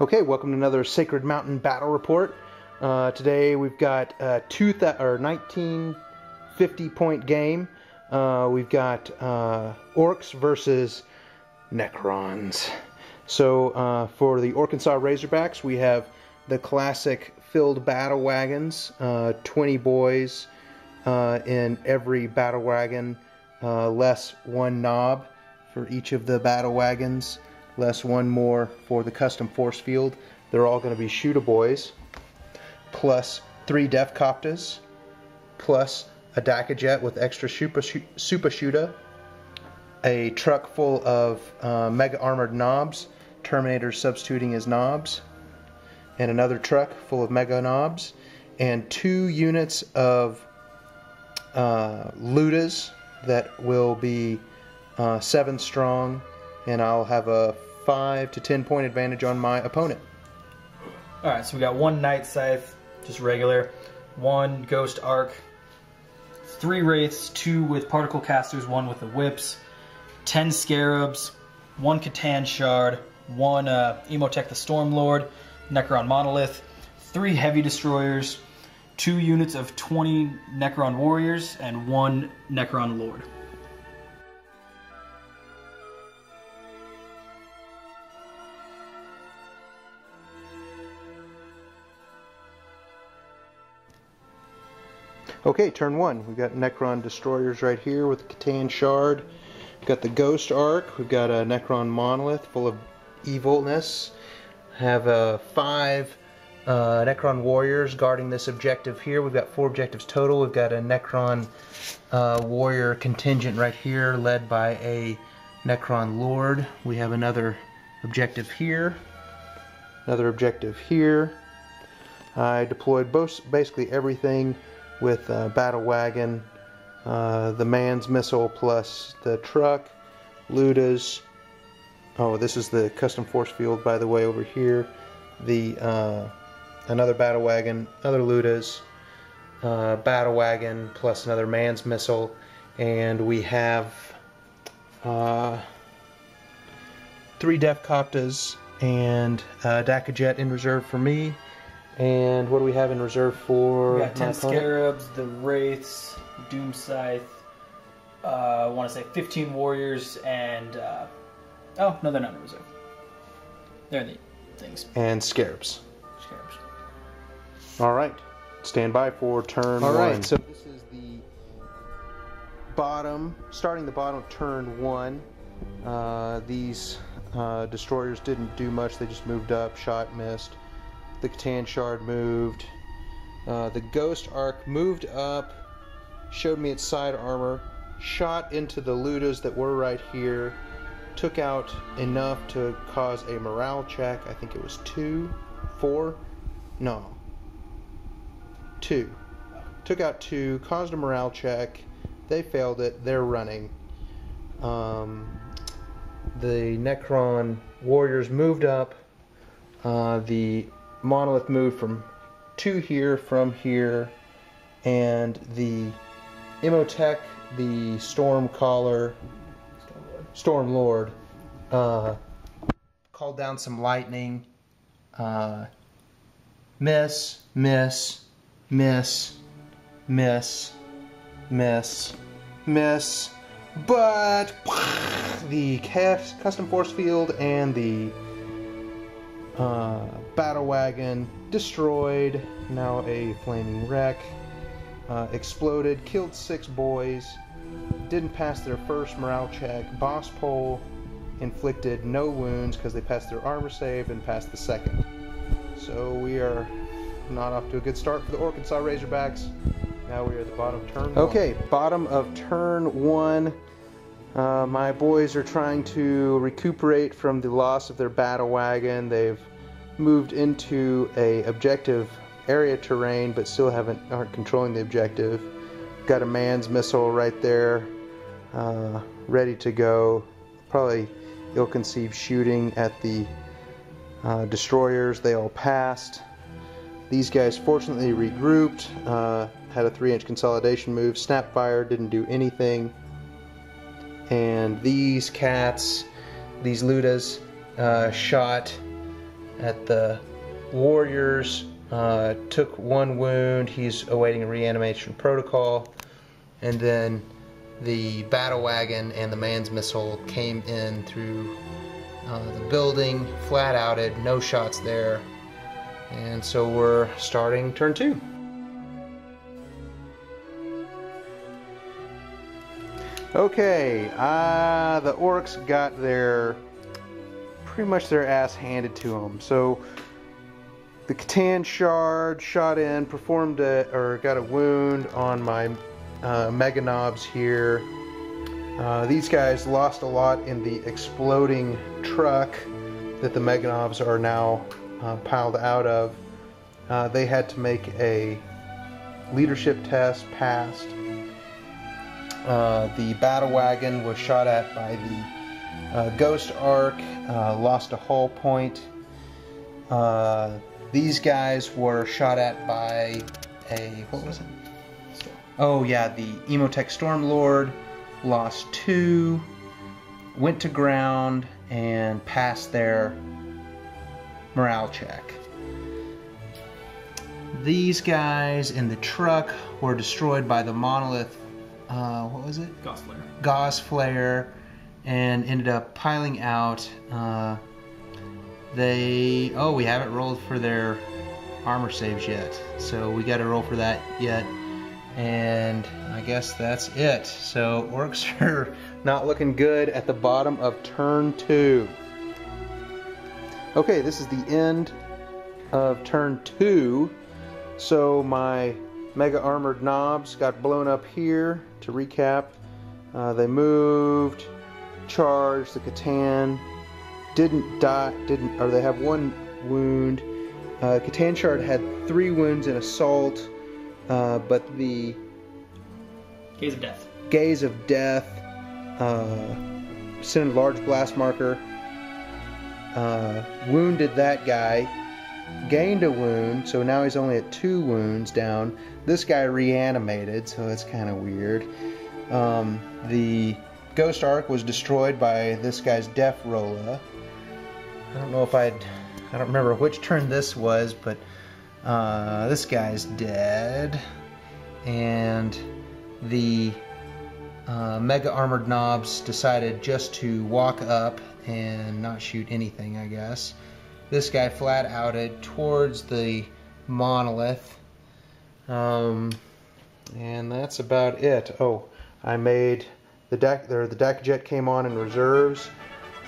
Okay, welcome to another Sacred Mountain Battle Report. Today we've got a 1950 point game. We've got Orks versus Necrons. So for the Arkansas Razorbacks, we have the classic filled battle wagons, 20 boys in every battle wagon, less one knob for each of the battle wagons, less one more for the custom force field. They're all going to be shooter boys, plus 3 def copters, plus a DACA jet with extra super shooter, a truck full of mega armored knobs, Terminators substituting as knobs, and another truck full of mega knobs, and 2 units of Ludas that will be 7 strong, and I'll have a 5 to 10 point advantage on my opponent. Alright, so we got 1 Night Scythe, just regular, 1 Ghost Arc, 3 Wraiths, 2 with Particle Casters, 1 with the Whips, 10 Scarabs, 1 Catan Shard, 1 Emotech the Stormlord, Necron Monolith, 3 Heavy Destroyers, 2 units of 20 Necron Warriors, and 1 Necron Lord. Okay, turn 1. We've got Necron Destroyers right here with the Catan Shard. We've got the Ghost Arc. We've got a Necron Monolith full of evilness. Have 5 Necron Warriors guarding this objective here. We've got 4 objectives total. We've got a Necron Warrior contingent right here led by a Necron Lord. We have another objective here. Another objective here. I deployed basically everything with Battle Wagon, the Man's Missile plus the truck, Ludas. Oh, this is the custom force field, by the way, over here. The another Battle Wagon, other Ludas, Battle Wagon plus another Man's Missile, and we have 3 def copters and DACA jet in reserve for me. And what do we have in reserve for? We got 10 Scarabs, the Wraiths, Doom Scythe, I want to say 15 Warriors, and oh, no, they're not in reserve. They're the things. And Scarabs. Scarabs. Alright, stand by for turn 1. Alright, so this is the bottom, starting the bottom of turn 1. These destroyers didn't do much, they just moved up, shot, missed. The Catan Shard moved. The Ghost Arc moved up, showed me its side armor, shot into the Ludas that were right here, took out enough to cause a morale check. I think it was 2, 4, no, 2. Took out 2, caused a morale check. They failed it. They're running. The Necron Warriors moved up. The Monolith moved from 2 here, from here, and the Emotech, the Stormlord, called down some lightning. Miss, miss, miss, miss, miss, miss, but the custom force field and the Battle Wagon destroyed, now a flaming wreck, exploded, killed 6 boys, didn't pass their first morale check. Boss Pole inflicted no wounds because they passed their armor save and passed the second. So we are not off to a good start for the Arkansas Razorbacks. Now we are at the bottom of turn 1. Okay, bottom of turn 1. My boys are trying to recuperate from the loss of their battle wagon. They've moved into a objective area terrain, but still aren't controlling the objective. Got a Man's Missile right there, ready to go. Probably ill-conceived shooting at the destroyers. They all passed. These guys fortunately regrouped. Had a 3-inch consolidation move. Snapfire didn't do anything. And these cats, these Ludas, shot at the warriors. Took 1 wound. He's awaiting a reanimation protocol. And then the battle wagon and the man's missile came in through the building, flat outed, no shots there. And so we're starting turn 2. Okay, the Orks got pretty much their ass handed to them. So the Catan Shard shot in, got a wound on my Mega Knobs here. These guys lost a lot in the exploding truck that the Mega Knobs are now piled out of. They had to make a leadership test, passed. The battle wagon was shot at by the Ghost Ark, lost a hull point. These guys were shot at by what was it? Oh yeah, the Emotech Stormlord, lost 2, went to ground, and passed their morale check. These guys in the truck were destroyed by the monolith, what was it? Gauss Flare, and ended up piling out. We haven't rolled for their armor saves yet, so we got to roll for that yet. And I guess that's it. So Orks are not looking good at the bottom of turn 2. Okay, this is the end of turn 2. So my Mega Armored Knobs got blown up here. To recap, they moved, charged, the Catan didn't die, they have 1 wound. Catan Shard had 3 wounds in assault, but the Gaze of Death sent a large blast marker, wounded that guy, gained a wound, so now he's only at 2 wounds down. This guy reanimated, so it's kind of weird. The Ghost Ark was destroyed by this guy's Def Rolla. I don't remember which turn this was, but this guy's dead. And the Mega Armored Knobs decided just to walk up and not shoot anything, I guess. This guy flat outed towards the monolith. And that's about it. Oh, I made the Deck Jet came on in reserves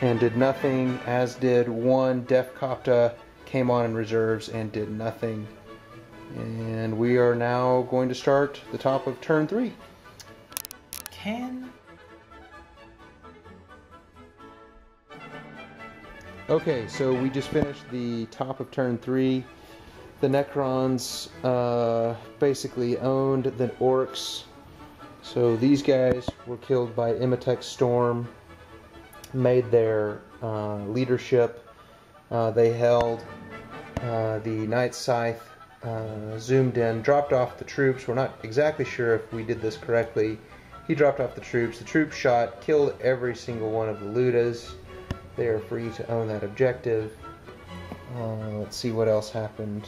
and did nothing, as did 1 Def Copta came on in reserves and did nothing. And we are now going to start the top of turn 3. Okay, so we just finished the top of turn 3. The Necrons basically owned the Orks. So these guys were killed by Emotech Storm, made their leadership. They held the Night Scythe, zoomed in, dropped off the troops. We're not exactly sure if we did this correctly. He dropped off the troops. The troops shot, killed every single one of the Ludas. They are free to own that objective. Let's see what else happened.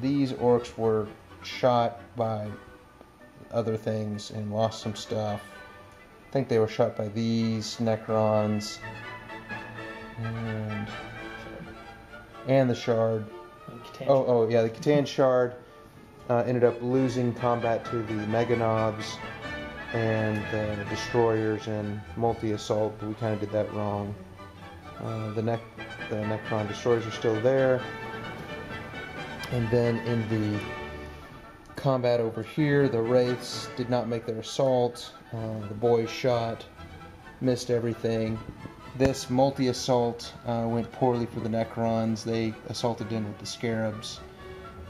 These Orks were shot by other things and lost some stuff. I think they were shot by these Necrons and the Shard. Oh yeah, the Catan Shard ended up losing combat to the Mega Knobs and the Destroyers and multi-assault, but we kind of did that wrong. The Necron Destroyers are still there. And then in the combat over here, the Wraiths did not make their assault. The boys shot, missed everything. This multi-assault went poorly for the Necrons. They assaulted in with the Scarabs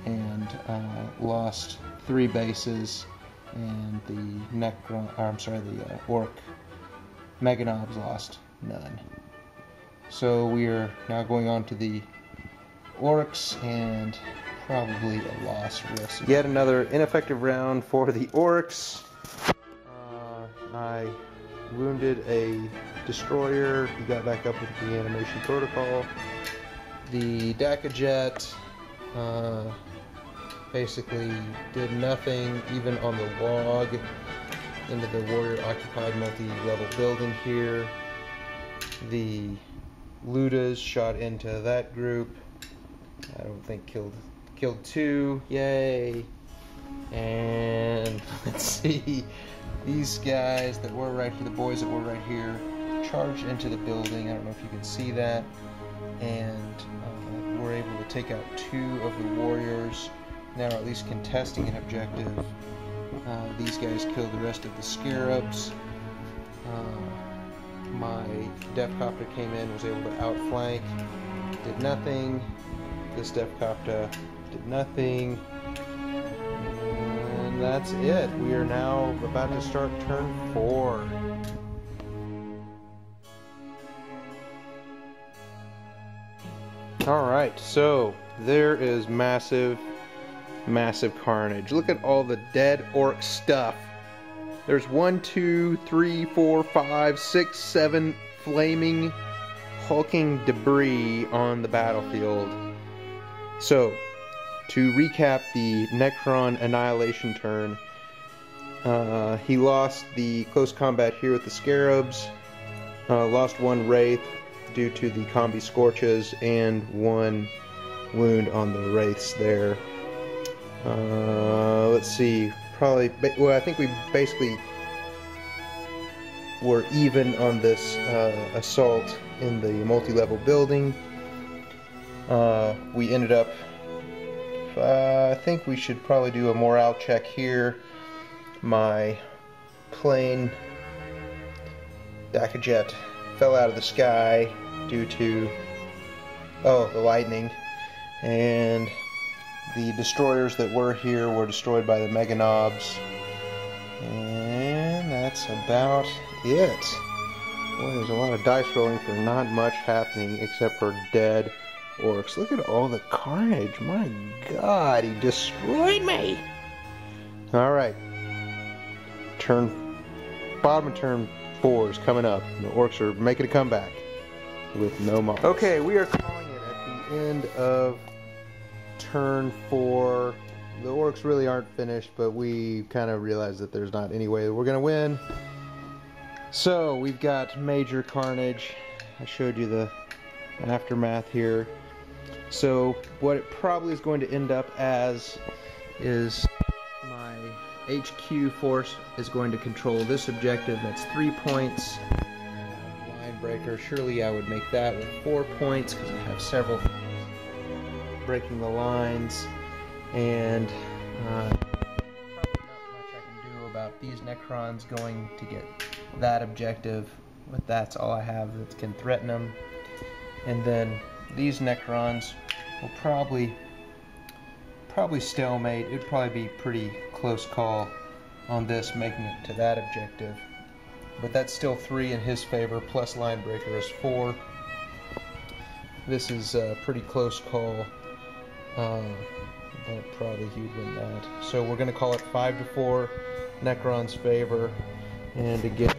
and lost 3 bases. And the Ork Mega Knobs lost none. So we are now going on to the Orks, and probably a loss for us. Yet another ineffective round for the Orks. I wounded a destroyer. He got back up with the reanimation protocol. The Dakajet basically did nothing, even on the log into the warrior-occupied multi-level building here. The Ludas shot into that group. I don't think killed 2. Yay! And let's see, these guys that were right here, the boys that were right here, charged into the building. I don't know if you can see that, and we're able to take out 2 of the warriors. Now, at least contesting an objective. These guys killed the rest of the scarabs. My Defcopter came in, was able to outflank, did nothing. This Defcopter did nothing. And that's it. We are now about to start turn 4. Alright, so there is massive carnage. Look at all the dead orc stuff. There's 1, 2, 3, 4, 5, 6, 7 flaming, hulking debris on the battlefield. So, to recap the Necron annihilation turn, he lost the close combat here with the scarabs, lost 1 wraith due to the combi scorches, and 1 wound on the wraiths there. Let's see, well, I think we basically were even on this assault in the multi-level building. We ended up, I think we should probably do a morale check here. My plane Dakajet fell out of the sky due to, the lightning, and the destroyers that were here were destroyed by the Mega Knobs. And that's about it. Boy, there's a lot of dice rolling for not much happening except for dead orcs. Look at all the carnage. My god, he destroyed me! Alright. Bottom of turn 4 is coming up. The orcs are making a comeback with no mobs. Okay, we are calling it at the end of turn 4. The orcs really aren't finished, but we kind of realized that there's not any way that we're going to win. So we've got major carnage. I showed you the aftermath here. So what it probably is going to end up as is my HQ force is going to control this objective. That's 3 points. Line breaker. Surely I would make that with 4 points because I have several breaking the lines, and probably not much I can do about these Necrons going to get that objective, but that's all I have that can threaten them. And then these Necrons will probably stalemate. It'd probably be pretty close call on this making it to that objective, but that's still 3 in his favor, plus line breaker is 4. This is a pretty close call. But probably he'd win that. So we're going to call it 5-4, Necron's favor. And again,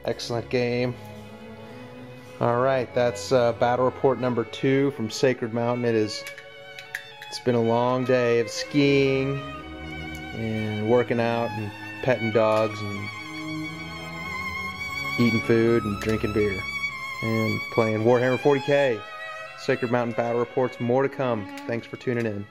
excellent game. Alright, that's battle report number 2 from Sacred Mountain. It's been a long day of skiing and working out and petting dogs and eating food and drinking beer and playing Warhammer 40K. Sacred Mountain battle reports, more to come. Thanks for tuning in.